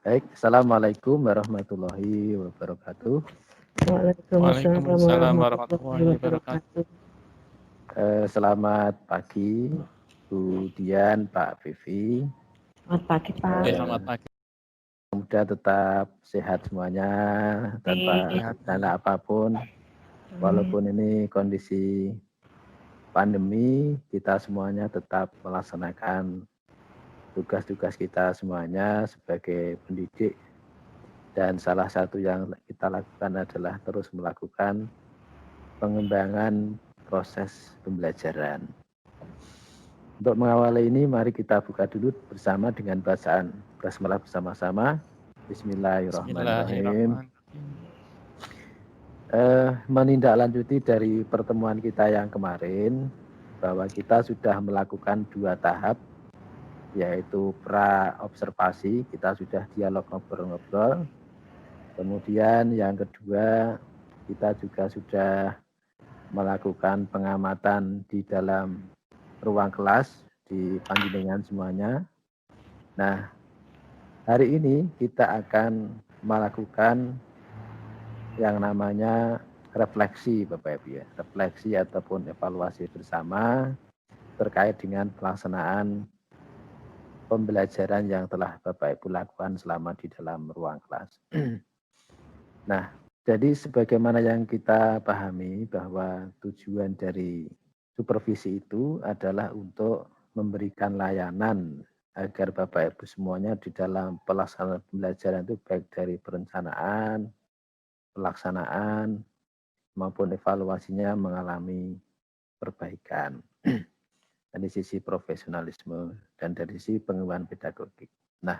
Baik, Assalamualaikum warahmatullahi wabarakatuh. Waalaikumsalam Waalaikumsalam warahmatullahi warahmatullahi wabarakatuh. wabarakatuh. Selamat pagi, Bu Dian, Pak Vivi. Selamat pagi, Pak. Selamat pagi. Semoga tetap sehat semuanya tanpa Sehat. kendala apapun. Walaupun ini kondisi pandemi, kita semuanya tetap melaksanakan tugas-tugas kita semuanya sebagai pendidik. Dan salah satu yang kita lakukan adalah terus melakukan pengembangan proses pembelajaran. Untuk mengawali ini, mari kita buka dulu bersama dengan bacaan basmalah bersama-sama. Bismillahirrahmanirrahim. Menindaklanjuti dari pertemuan kita yang kemarin, bahwa kita sudah melakukan 2 tahap, yaitu pra-observasi, kita sudah dialog ngobrol-ngobrol. Kemudian yang kedua, kita juga sudah melakukan pengamatan di dalam ruang kelas di Panjenengan semuanya. Nah, hari ini kita akan melakukan yang namanya refleksi, Bapak Ibu ya, refleksi ataupun evaluasi bersama terkait dengan pelaksanaan pembelajaran yang telah Bapak Ibu lakukan selama di dalam ruang kelas. Nah, jadi sebagaimana yang kita pahami bahwa tujuan dari supervisi itu adalah untuk memberikan layanan agar Bapak Ibu semuanya di dalam pelaksanaan pembelajaran itu baik dari perencanaan, pelaksanaan, maupun evaluasinya mengalami perbaikan. Dari sisi profesionalisme dan dari sisi pengembangan pedagogik. Nah,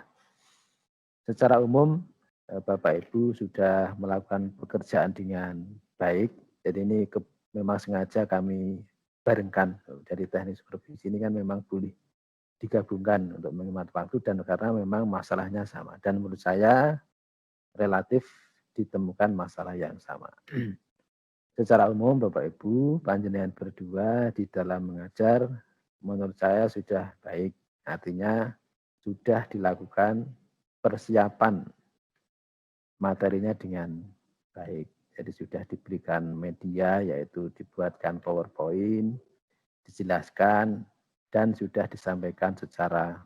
secara umum Bapak Ibu sudah melakukan pekerjaan dengan baik. Jadi ini memang sengaja kami barengkan dari teknik supervisi ini kan memang boleh digabungkan untuk menghemat waktu dan karena memang masalahnya sama. Dan menurut saya relatif ditemukan masalah yang sama. Secara umum Bapak Ibu, panjenengan berdua di dalam mengajar menurut saya sudah baik. Artinya sudah dilakukan persiapan materinya dengan baik. Jadi sudah diberikan media yaitu dibuatkan PowerPoint, dijelaskan dan sudah disampaikan secara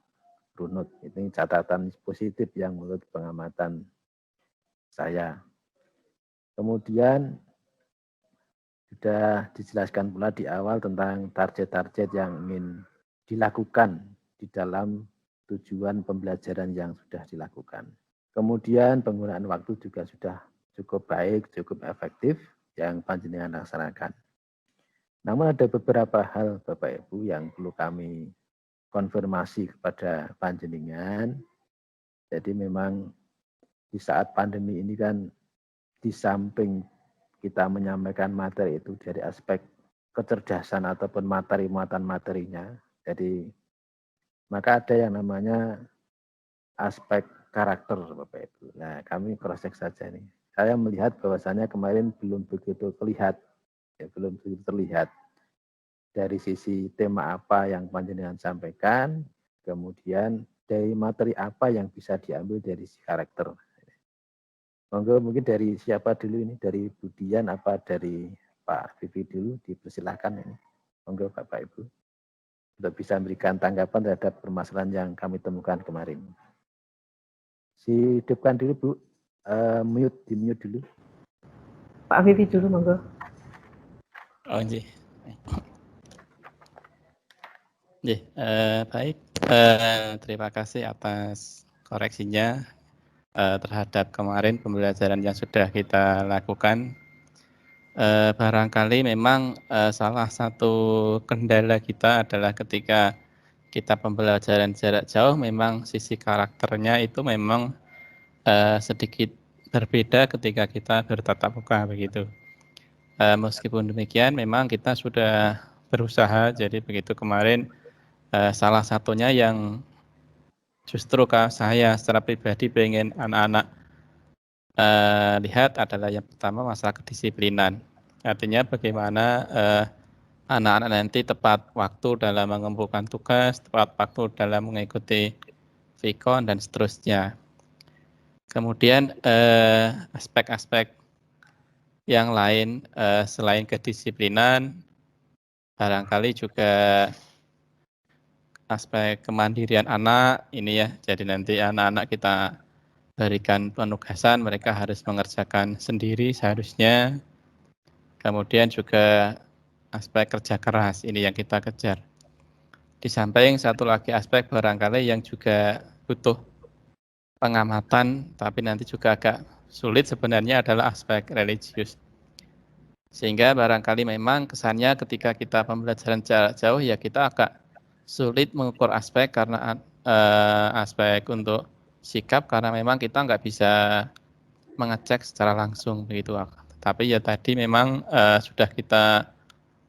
runut. Ini catatan positif yang menurut pengamatan saya. Kemudian sudah dijelaskan pula di awal tentang target-target yang ingin dilakukan di dalam tujuan pembelajaran yang sudah dilakukan. Kemudian penggunaan waktu juga sudah cukup baik, cukup efektif yang panjenengan laksanakan. Namun ada beberapa hal Bapak Ibu yang perlu kami konfirmasi kepada panjenengan. Jadi memang di saat pandemi ini kan di samping kita menyampaikan materi itu dari aspek kecerdasan ataupun materi muatan materinya. Jadi maka ada yang namanya aspek karakter Bapak Ibu. Nah, kami cross check saja nih. Saya melihat bahwasannya kemarin belum begitu terlihat, ya, belum begitu terlihat dari sisi tema apa yang panjenengan sampaikan, kemudian dari materi apa yang bisa diambil dari si karakter. Monggo mungkin dari siapa dulu ini, dari Bu Dian apa dari Pak Vivi dulu, dipersilahkan ini. Monggo Bapak Ibu, untuk bisa memberikan tanggapan terhadap permasalahan yang kami temukan kemarin. Hidupkan dulu Bu, di mute dulu. Pak Vivi dulu, monggo. Oh, nggih. Nggih, baik. Terima kasih atas koreksinya terhadap kemarin pembelajaran yang sudah kita lakukan. Barangkali memang salah satu kendala kita adalah ketika kita pembelajaran jarak jauh, memang sisi karakternya itu memang sedikit berbeda ketika kita bertatap muka begitu. Meskipun demikian, memang kita sudah berusaha. Jadi begitu kemarin salah satunya yang justru saya secara pribadi pengen anak-anak lihat adalah yang pertama masalah kedisiplinan. Artinya bagaimana anak-anak nanti tepat waktu dalam mengumpulkan tugas, tepat waktu dalam mengikuti VCON dan seterusnya. Kemudian aspek-aspek yang lain selain kedisiplinan, barangkali juga aspek kemandirian anak ini ya. Jadi nanti anak-anak kita berikan penugasan, mereka harus mengerjakan sendiri seharusnya. Kemudian juga aspek kerja keras ini yang kita kejar. Di samping satu lagi aspek barangkali yang juga butuh pengamatan, tapi nanti juga agak sulit sebenarnya adalah aspek religius. Sehingga barangkali memang kesannya ketika kita pembelajaran jarak jauh ya kita agak sulit mengukur aspek karena aspek untuk sikap karena memang kita nggak bisa mengecek secara langsung begitu. Tapi ya tadi memang sudah kita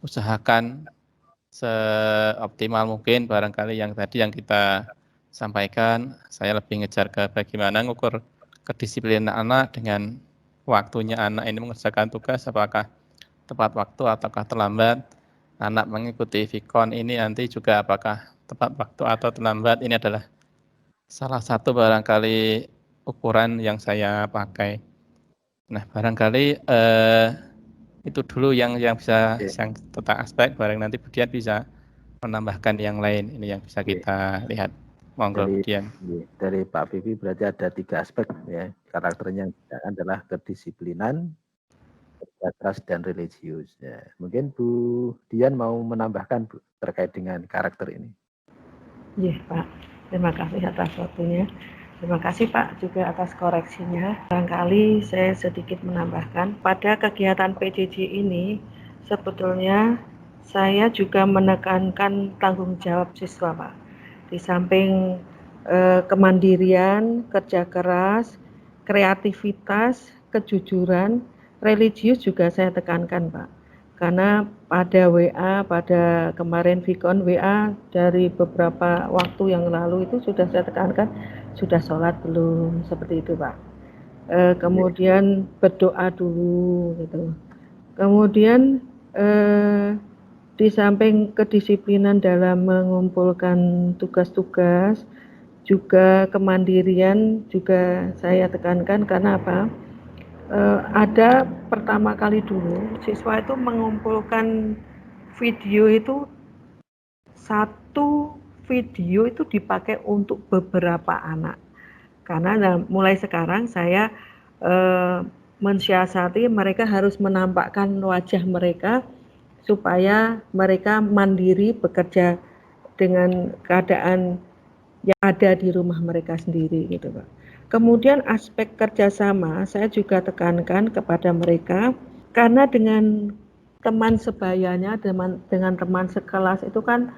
usahakan seoptimal mungkin barangkali yang tadi yang kita sampaikan. Saya lebih ngejar ke bagaimana ngukur kedisiplinan anak dengan waktunya anak ini mengerjakan tugas apakah tepat waktu ataukah terlambat. Anak mengikuti Vikon ini nanti juga apakah tepat waktu atau terlambat. Ini adalah salah satu barangkali ukuran yang saya pakai. Nah, barangkali itu dulu yang bisa yang tentang aspek, barang nanti Budian bisa menambahkan yang lain. Ini yang bisa kita lihat. Monggo Budian. Dari Pak Vivi berarti ada 3 aspek ya. Karakternya adalah kedisiplinan, kerja keras dan religius. Ya. Mungkin Bu Dian mau menambahkan Bu, terkait dengan karakter ini. Iya Pak, terima kasih atas waktunya. Terima kasih Pak juga atas koreksinya. Barangkali saya sedikit menambahkan, pada kegiatan PJJ ini sebetulnya saya juga menekankan tanggung jawab siswa Pak. Di samping kemandirian, kerja keras, kreativitas, kejujuran, religius juga saya tekankan Pak. Karena pada WA, pada kemarin Vikon WA dari beberapa waktu yang lalu itu sudah saya tekankan, sudah sholat belum, seperti itu Pak. Kemudian berdoa dulu gitu. Kemudian di samping kedisiplinan dalam mengumpulkan tugas-tugas, juga kemandirian juga saya tekankan karena apa? Ada pertama kali dulu siswa itu mengumpulkan video itu, satu video itu dipakai untuk beberapa anak. Karena mulai sekarang saya mensiasati mereka harus menampakkan wajah mereka supaya mereka mandiri bekerja dengan keadaan yang ada di rumah mereka sendiri gitu Pak. Kemudian aspek kerjasama saya juga tekankan kepada mereka karena dengan teman sebayanya, dengan teman sekelas itu kan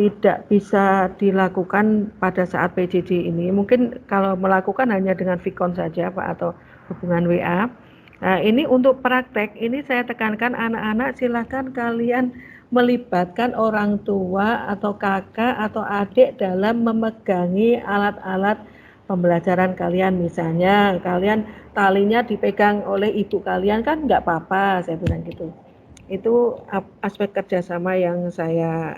tidak bisa dilakukan pada saat PJJ ini. Mungkin kalau melakukan hanya dengan Vikon saja Pak atau hubungan WA. Nah ini untuk praktek, ini saya tekankan anak-anak silahkan kalian melibatkan orang tua atau kakak atau adik dalam memegangi alat-alat pembelajaran kalian. Misalnya kalian talinya dipegang oleh ibu kalian kan nggak apa-apa, saya bilang gitu. Itu aspek kerjasama yang saya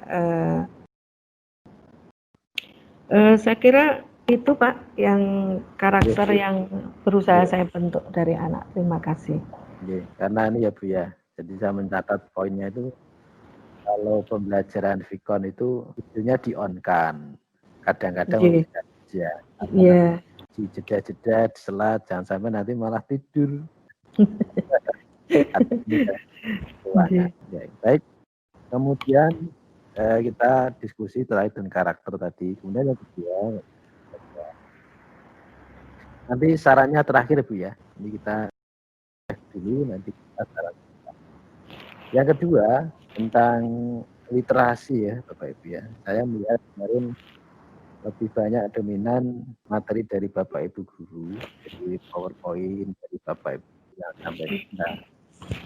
kira itu Pak yang karakter yang berusaha saya bentuk dari anak. Terima kasih. Karena ini ya Bu ya, jadi saya mencatat poinnya itu kalau pembelajaran Vikon itu videonya di-on-kan, kadang-kadang ya, di jeda-jeda, diselat, jangan sampai nanti malah tidur. Ya, baik. Kemudian kita diskusi terkait dengan karakter tadi. Kemudian yang kedua, nanti sarannya terakhir Bu ya. Ini kita dulu, nanti kita saran. Yang kedua tentang literasi ya Bapak Ibu ya. Saya melihat kemarin lebih banyak dominan materi dari Bapak Ibu guru, dari PowerPoint dari Bapak Ibu yang sampai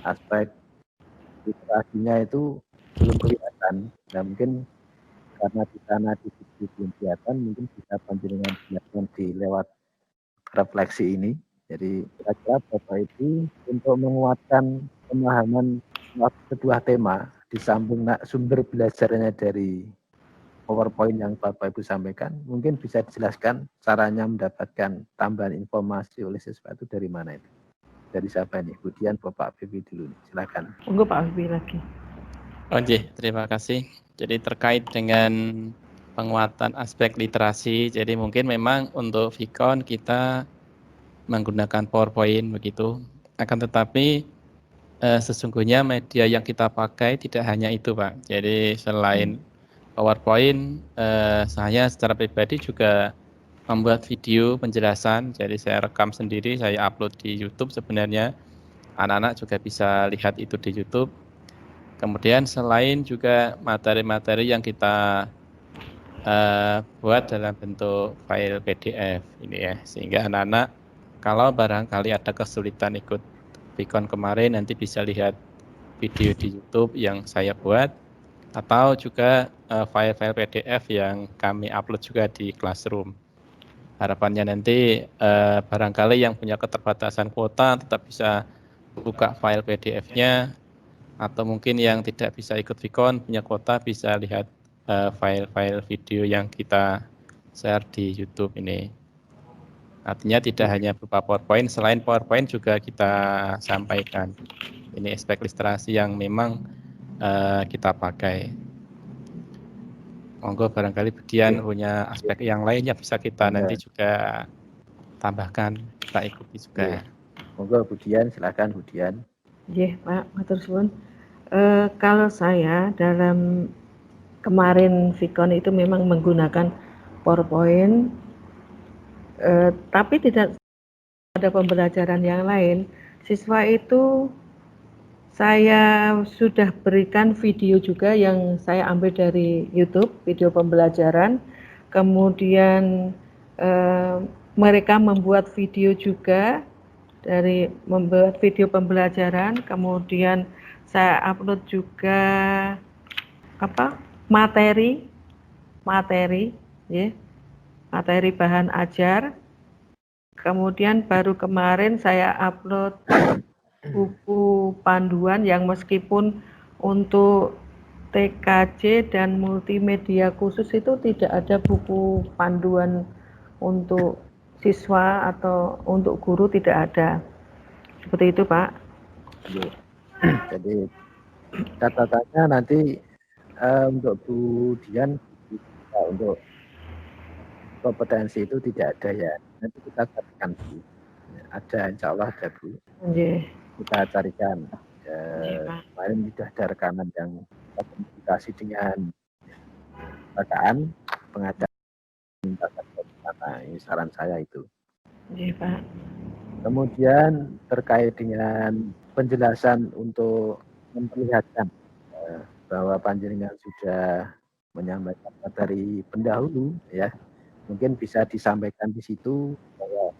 aspek literasinya itu belum kelihatan. Nah mungkin karena di sana di belum kelihatan, mungkin bisa panjenengan jelaskan di lewat refleksi ini. Jadi kira-kira Bapak Ibu untuk menguatkan pemahaman sebuah tema di samping sumber belajarnya dari PowerPoint yang Bapak Ibu sampaikan, mungkin bisa dijelaskan caranya mendapatkan tambahan informasi oleh siswa itu dari mana itu? Dari siapa nih? Kemudian Bapak Bibi dulu nih, silakan. Monggo Pak Bibi lagi. Oke, terima kasih. Jadi terkait dengan penguatan aspek literasi, jadi mungkin memang untuk Vicon kita menggunakan PowerPoint begitu. Akan tetapi sesungguhnya media yang kita pakai tidak hanya itu, Pak. Jadi selain PowerPoint, saya secara pribadi juga membuat video penjelasan. Jadi saya rekam sendiri, saya upload di YouTube sebenarnya. Anak-anak juga bisa lihat itu di YouTube. Kemudian selain juga materi-materi yang kita buat dalam bentuk file PDF ini ya, sehingga anak-anak kalau barangkali ada kesulitan ikut Vicon kemarin nanti bisa lihat video di YouTube yang saya buat, atau juga file-file PDF yang kami upload juga di Classroom. Harapannya nanti barangkali yang punya keterbatasan kuota tetap bisa buka file PDF-nya, atau mungkin yang tidak bisa ikut Vicon punya kuota bisa lihat file-file video yang kita share di YouTube ini. Artinya tidak hanya berupa PowerPoint, selain PowerPoint juga kita sampaikan. Ini aspek literasi yang memang kita pakai. Monggo barangkali Budian punya aspek yang lainnya bisa kita nanti juga tambahkan, kita ikuti juga. Monggo Budian, silakan Budian. Nggih, Pak, matur suwun. Kalau saya dalam kemarin Vicon itu memang menggunakan PowerPoint, tapi tidak ada pembelajaran yang lain. Siswa itu saya sudah berikan video juga yang saya ambil dari YouTube, video pembelajaran. Kemudian mereka membuat video juga dari membuat video pembelajaran. Kemudian saya upload juga materi bahan ajar. Kemudian baru kemarin saya upload buku panduan yang meskipun untuk TKJ dan multimedia khusus itu tidak ada buku panduan untuk siswa atau untuk guru, tidak ada. Seperti itu, Pak. Jadi catatannya nanti untuk Bu Dian, untuk kompetensi itu tidak ada ya. Nanti kita carikan Bu. Ada, insya Allah ada Bu. Kita carikan. Kemarin sudah ada rekaman yang komunikasi dengan rekan pengajar. Nah, ini saran saya itu. Pak. Kemudian terkait dengan penjelasan untuk memperlihatkan bahwa panjenengan sudah menyampaikan materi pendahulu ya, mungkin bisa disampaikan di situ bahwa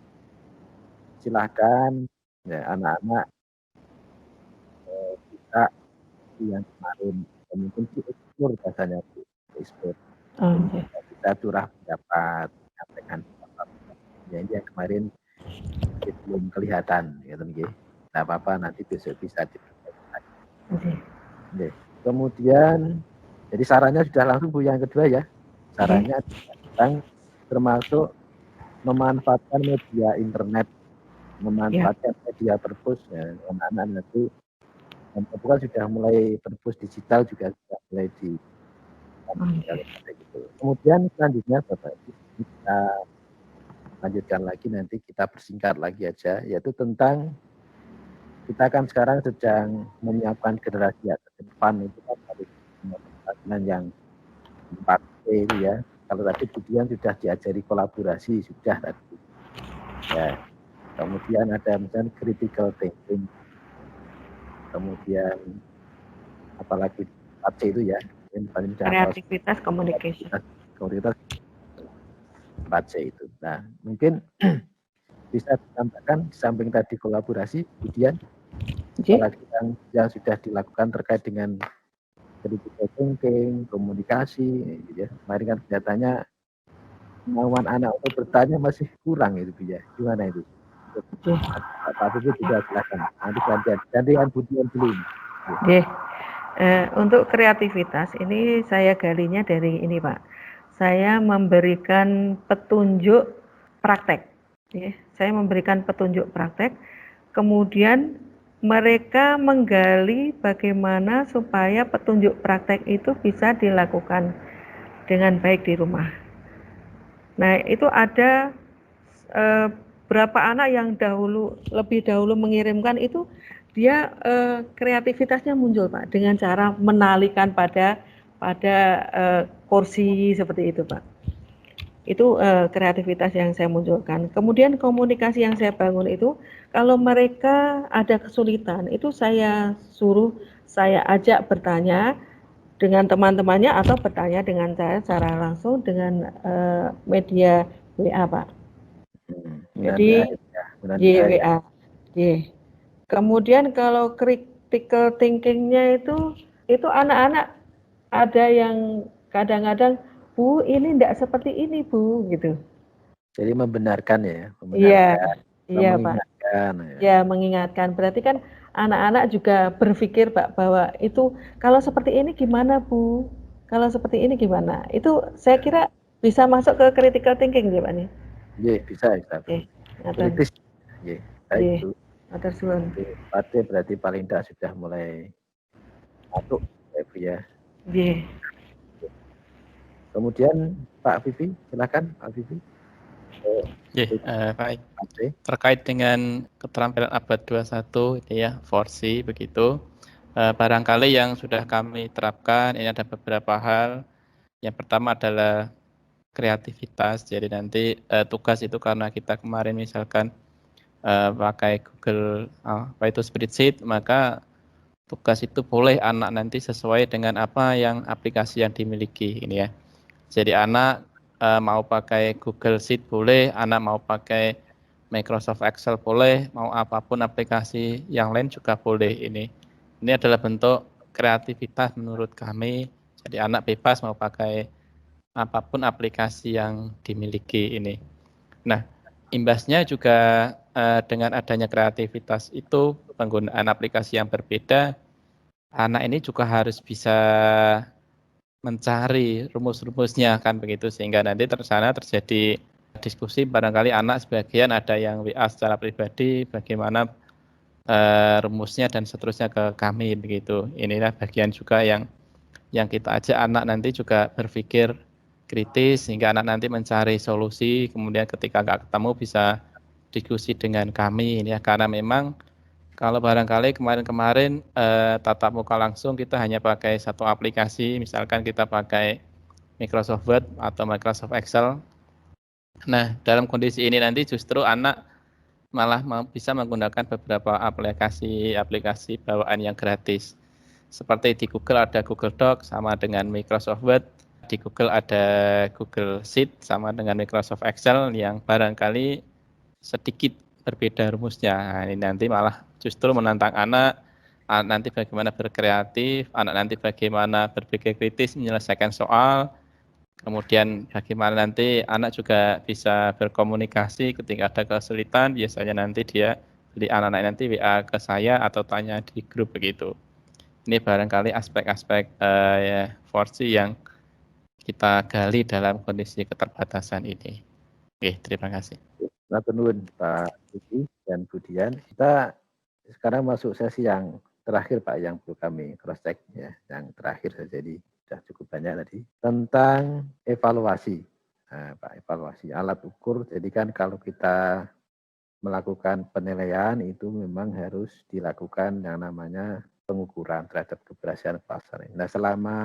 silahkan ya, anak-anak kita yang kemarin mungkin diekspor bahasanya diekspor, kita curah pendapat, menyampaikan pendapat ya, ini yang kemarin belum kelihatan gitu nggih. Nah, apa-apa nanti besok bisa diperbaiki. Kemudian jadi sarannya sudah langsung Bu yang kedua ya. Sarannya termasuk memanfaatkan media internet, memanfaatkan media perpus ya, anak-anak nanti bukan sudah mulai perpus digital juga sudah mulai di gitu. Kemudian selanjutnya Bapak Ibu kita lanjutkan lagi, nanti kita persingkat lagi aja, yaitu tentang kita kan sekarang sedang menyiapkan generasi ke depan itu kan harus pembelajaran yang 4P itu ya. Kalau tadi Budian sudah diajari kolaborasi sudah tadi. Ya. Kemudian ada misalnya critical thinking. Kemudian apalagi 4C itu ya. Kreativitas, communication. Kreativitas 4C itu. Nah, mungkin bisa ditambahkan di samping tadi kolaborasi, kemudian apalagi yang sudah dilakukan terkait dengan critical thinking, komunikasi, gitu ya. Kemarin kan kelihatannya kemauan anak untuk bertanya masih kurang itu, Bu ya. Gimana itu? Pak Bibi juga silakan. Nanti gantian Budian dulu. Untuk kreativitas ini saya galinya dari ini Pak. saya memberikan petunjuk praktek. Ya, saya memberikan petunjuk praktek, kemudian mereka menggali bagaimana supaya petunjuk praktek itu bisa dilakukan dengan baik di rumah. Nah, itu ada berapa anak yang lebih dahulu mengirimkan itu, dia kreativitasnya muncul Pak, dengan cara menalikan pada kursi seperti itu Pak. Itu kreativitas yang saya munculkan. Kemudian komunikasi yang saya bangun itu, kalau mereka ada kesulitan, itu saya ajak bertanya dengan teman-temannya atau bertanya dengan saya secara langsung dengan media WA Pak. Jadi WA. Kemudian kalau critical thinking-nya itu anak-anak ada yang kadang-kadang, Bu, ini enggak seperti ini, Bu, gitu. Jadi membenarkan ya, Iya, mengingatkan. Pak. Ya, mengingatkan. Berarti kan anak-anak juga berpikir, Pak, bahwa itu kalau seperti ini gimana, Bu? Kalau seperti ini gimana? Itu saya kira bisa masuk ke critical thinking ya, Pak nih. Iya, bisa. Kritis. Iya, baik Bu. Matur suwun. Berarti paling tidak sudah mulai masuk ya Bu ya. Iya. Kemudian Pak Vivi, silakan Pak Vivi. Baik. Terkait dengan keterampilan abad 21 ini ya, 4C begitu. Barangkali yang sudah kami terapkan ini ada beberapa hal. Yang pertama adalah kreativitas. Jadi nanti tugas itu karena kita kemarin misalkan pakai Google Spreadsheet, maka tugas itu boleh anak nanti sesuai dengan apa yang aplikasi yang dimiliki ini ya. Jadi anak mau pakai Google Sheet boleh, anak mau pakai Microsoft Excel boleh, mau apapun aplikasi yang lain juga boleh ini. Ini adalah bentuk kreativitas menurut kami. Jadi anak bebas mau pakai apapun aplikasi yang dimiliki ini. Nah, imbasnya juga dengan adanya kreativitas itu, penggunaan aplikasi yang berbeda, anak ini juga harus bisa mencari rumus-rumusnya kan begitu, sehingga nanti sana terjadi diskusi, barangkali anak sebagian ada yang WA secara pribadi bagaimana rumusnya dan seterusnya ke kami begitu. Inilah bagian juga yang kita ajak anak nanti juga berpikir kritis sehingga anak nanti mencari solusi, kemudian ketika nggak ketemu bisa diskusi dengan kami ini ya, karena memang kalau barangkali kemarin tatap muka langsung kita hanya pakai satu aplikasi, misalkan kita pakai Microsoft Word atau Microsoft Excel. Nah, dalam kondisi ini nanti justru anak malah bisa menggunakan beberapa aplikasi bawaan yang gratis. Seperti di Google ada Google Docs sama dengan Microsoft Word, di Google ada Google Sheet sama dengan Microsoft Excel yang barangkali sedikit berbeda rumusnya. Nah, ini nanti malah justru menantang anak nanti bagaimana berkreatif, anak nanti bagaimana berpikir kritis menyelesaikan soal, kemudian bagaimana nanti anak juga bisa berkomunikasi ketika ada kesulitan, biasanya nanti anak-anak nanti WA ke saya atau tanya di grup begitu. Ini barangkali aspek-aspek 4C yang kita gali dalam kondisi keterbatasan ini. Oke, terima kasih. Matur nuwun Pak Vivi dan Bu Dian. Kita sekarang masuk sesi yang terakhir Pak, yang perlu kami cross check ya, yang terakhir saja, jadi sudah cukup banyak tadi tentang evaluasi. Nah, Pak, evaluasi alat ukur. Jadi kan kalau kita melakukan penilaian itu memang harus dilakukan yang namanya pengukuran terhadap keberhasilan pelaksanaan. Nah, selama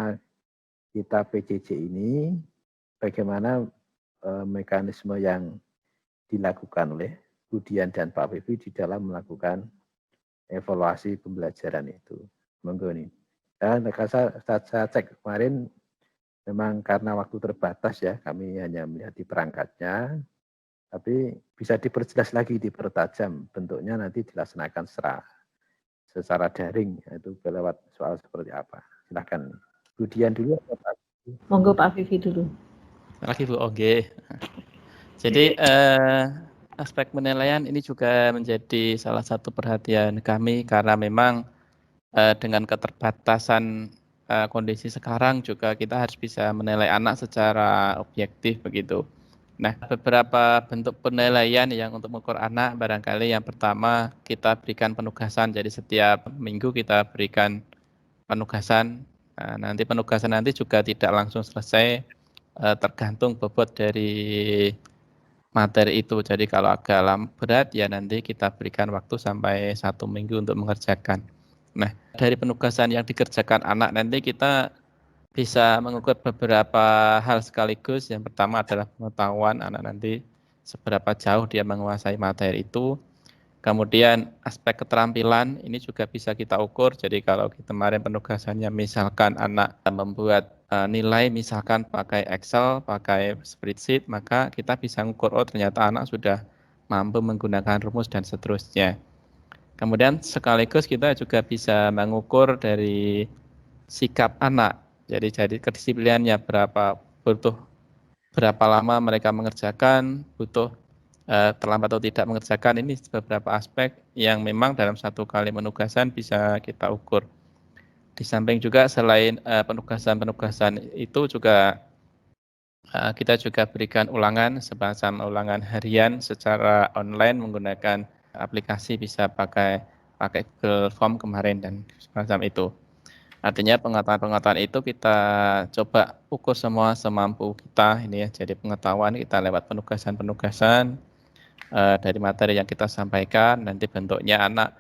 kita PJJ ini, bagaimana mekanisme yang dilakukan oleh Bu Dian dan Pak Vivi di dalam melakukan evaluasi pembelajaran itu. Monggo nih. Dan saya cek kemarin, memang karena waktu terbatas ya, kami hanya melihat di perangkatnya, tapi bisa diperjelas lagi, dipertajam bentuknya nanti dilaksanakan secara daring, yaitu lewat soal seperti apa. Silakan Bu Dian dulu atau Pak Vivi? Monggo Pak Vivi dulu. Lagi Bu, oke. Jadi aspek penilaian ini juga menjadi salah satu perhatian kami karena memang dengan keterbatasan kondisi sekarang juga kita harus bisa menilai anak secara objektif begitu. Nah, beberapa bentuk penilaian yang untuk mengukur anak, barangkali yang pertama kita berikan penugasan. Jadi setiap minggu kita berikan penugasan. Nanti penugasan nanti juga tidak langsung selesai, tergantung bobot dari materi itu. Jadi kalau agak berat ya nanti kita berikan waktu sampai 1 minggu untuk mengerjakan. Nah, dari penugasan yang dikerjakan anak nanti kita bisa mengukur beberapa hal sekaligus. Yang pertama adalah pengetahuan anak nanti seberapa jauh dia menguasai materi itu. Kemudian aspek keterampilan ini juga bisa kita ukur. Jadi kalau kemarin penugasannya misalkan anak membuat nilai misalkan pakai Excel, pakai spreadsheet, maka kita bisa mengukur, oh ternyata anak sudah mampu menggunakan rumus dan seterusnya. Kemudian sekaligus kita juga bisa mengukur dari sikap anak. Jadi kedisiplinannya butuh berapa lama mereka mengerjakan, butuh terlambat atau tidak mengerjakan. Ini beberapa aspek yang memang dalam satu kali penugasan bisa kita ukur. Di samping juga selain penugasan itu juga kita juga berikan ulangan, semacam ulangan harian secara online menggunakan aplikasi, bisa pakai Google Form kemarin dan semacam itu. Artinya pengetahuan itu kita coba ukur semua semampu kita ini ya. Jadi pengetahuan kita lewat penugasan dari materi yang kita sampaikan, nanti bentuknya anak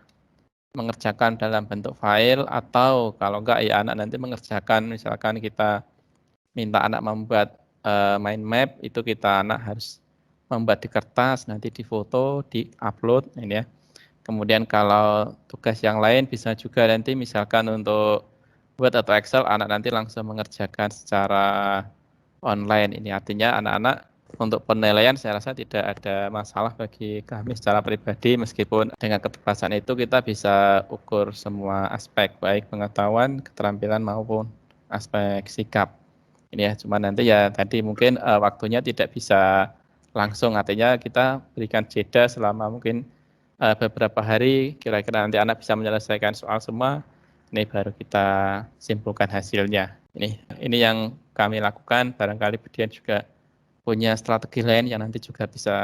mengerjakan dalam bentuk file, atau kalau enggak ya anak nanti mengerjakan, misalkan kita minta anak membuat mind map, itu anak harus membuat di kertas, nanti difoto, di-upload ini ya. Kemudian kalau tugas yang lain bisa juga nanti misalkan untuk Word atau Excel, anak nanti langsung mengerjakan secara online. Ini artinya anak-anak untuk penilaian saya rasa tidak ada masalah bagi kami secara pribadi, meskipun dengan keterbatasan itu kita bisa ukur semua aspek, baik pengetahuan, keterampilan maupun aspek sikap. Ini ya, cuma nanti ya tadi mungkin waktunya tidak bisa langsung, artinya kita berikan jeda selama mungkin beberapa hari, kira-kira nanti anak bisa menyelesaikan soal semua, ini baru kita simpulkan hasilnya. Ini yang kami lakukan, barangkali Budian juga punya strategi lain yang nanti juga bisa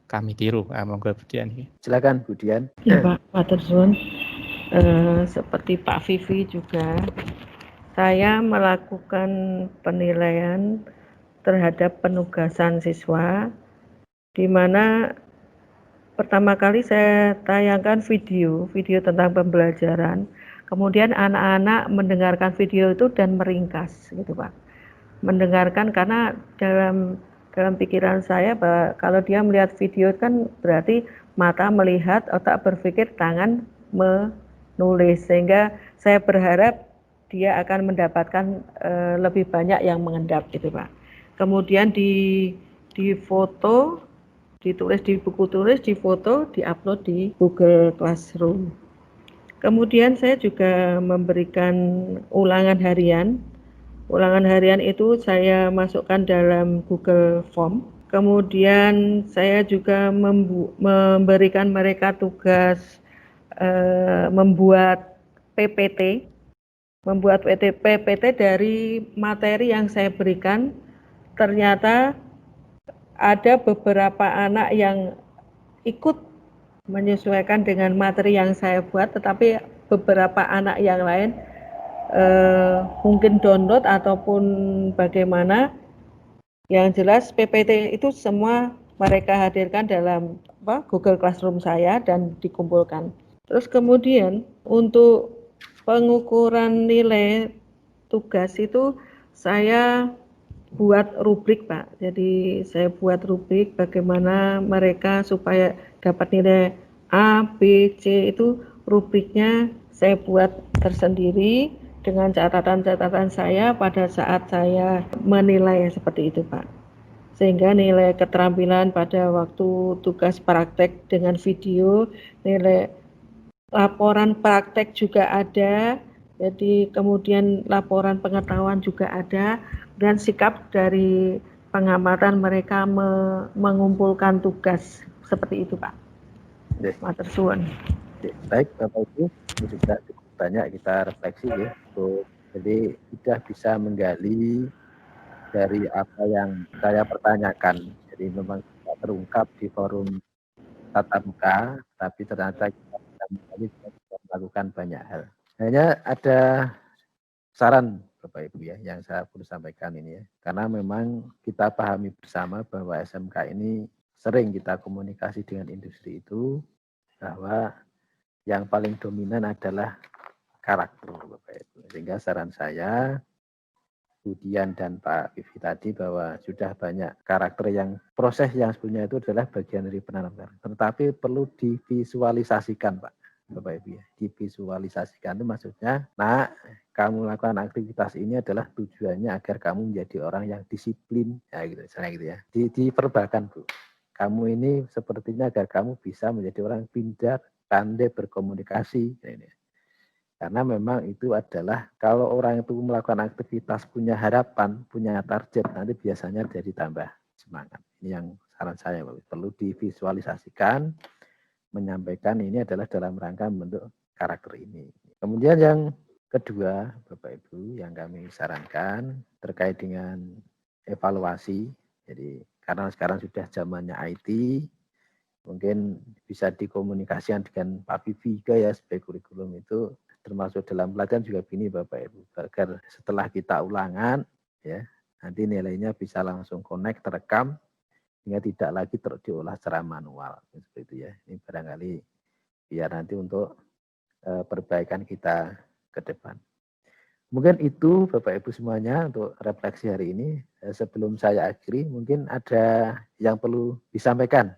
kami tiru. Monggo Budian. Silakan Budian. Ya Pak, Matursun. Seperti Pak Vivi juga, saya melakukan penilaian terhadap penugasan siswa, di mana pertama kali saya tayangkan video tentang pembelajaran, kemudian anak-anak mendengarkan video itu dan meringkas, gitu Pak. Mendengarkan karena dalam pikiran saya bahwa kalau dia melihat video kan berarti mata melihat, otak berpikir, tangan menulis, sehingga saya berharap dia akan mendapatkan lebih banyak yang mengendap, gitu Pak. Kemudian di foto, ditulis di buku tulis, difoto, diupload di Google Classroom. Kemudian saya juga memberikan ulangan harian. Ulangan harian itu saya masukkan dalam Google Form. Kemudian saya juga memberikan mereka tugas membuat PPT. Membuat PPT dari materi yang saya berikan. Ternyata ada beberapa anak yang ikut menyesuaikan dengan materi yang saya buat, tetapi beberapa anak yang lain mungkin download ataupun bagaimana. Yang jelas PPT itu semua mereka hadirkan dalam Google Classroom saya dan dikumpulkan. Terus kemudian untuk pengukuran nilai tugas itu saya buat rubrik Pak. Jadi saya buat rubrik bagaimana mereka supaya dapat nilai A, B, C, itu rubriknya saya buat tersendiri dengan catatan-catatan saya pada saat saya menilai seperti itu Pak. Sehingga nilai keterampilan pada waktu tugas praktek dengan video, nilai laporan praktek juga ada, jadi kemudian laporan pengetahuan juga ada, dan sikap dari pengamatan mereka mengumpulkan tugas seperti itu Pak. Matur suwun. Baik Bapak Ibu, ini juga cukup banyak kita refleksi ya untuk Jadi sudah bisa menggali dari apa yang saya pertanyakan. Jadi memang tidak terungkap di forum tatap muka, tapi ternyata kita bisa menggali dan bisa melakukan banyak hal. Hanya ada saran Bapak Ibu ya yang saya perlu sampaikan ini ya. Karena memang kita pahami bersama bahwa SMK ini sering kita komunikasi dengan industri itu bahwa yang paling dominan adalah karakter Bapak Ibu. Sehingga saran saya Budian dan Pak Vivi tadi bahwa sudah banyak karakter yang proses yang sebenarnya itu adalah bagian dari penanam karakter. Tetapi perlu divisualisasikan Pak Bapak Ibu ya. Divisualisasikan itu maksudnya, nah kamu lakukan aktivitas ini adalah tujuannya agar kamu menjadi orang yang disiplin, ya gitu, misalnya gitu ya. Diperbakan Bu. Kamu ini sepertinya agar kamu bisa menjadi orang pintar, pandai berkomunikasi. Ini. Karena memang itu adalah kalau orang itu melakukan aktivitas punya harapan, punya target, nanti biasanya jadi tambah semangat. Ini yang saran saya, perlu divisualisasikan, menyampaikan ini adalah dalam rangka membentuk karakter ini. Kemudian yang kedua, Bapak Ibu, yang kami sarankan terkait dengan evaluasi. Jadi karena sekarang sudah zamannya IT, mungkin bisa dikomunikasikan dengan Pak Vivi juga ya sebagai kurikulum itu termasuk dalam pelatihan juga begini Bapak Ibu, agar setelah kita ulangan ya nanti nilainya bisa langsung connect terekam sehingga tidak lagi diolah secara manual seperti itu ya. Ini barangkali biar nanti untuk perbaikan kita ke depan. Mungkin itu Bapak Ibu semuanya untuk refleksi hari ini. Sebelum saya akhiri mungkin ada yang perlu disampaikan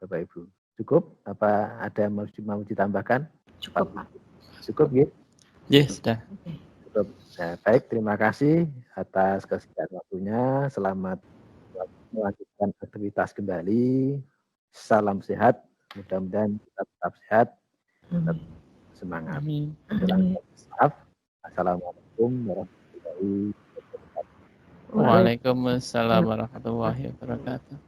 Bapak Ibu. Cukup? Apa ada yang mau ditambahkan? Cukup Pak. Cukup gitu? Yes, sudah. Cukup. Nah, baik, terima kasih atas kesediaan waktunya. Selamat melanjutkan aktivitas kembali. Salam sehat. Mudah-mudahan kita tetap sehat, tetap semangat. Amin. Maaf. Assalamualaikum warahmatullahi wabarakatuh. Waalaikumsalam warahmatullahi wabarakatuh.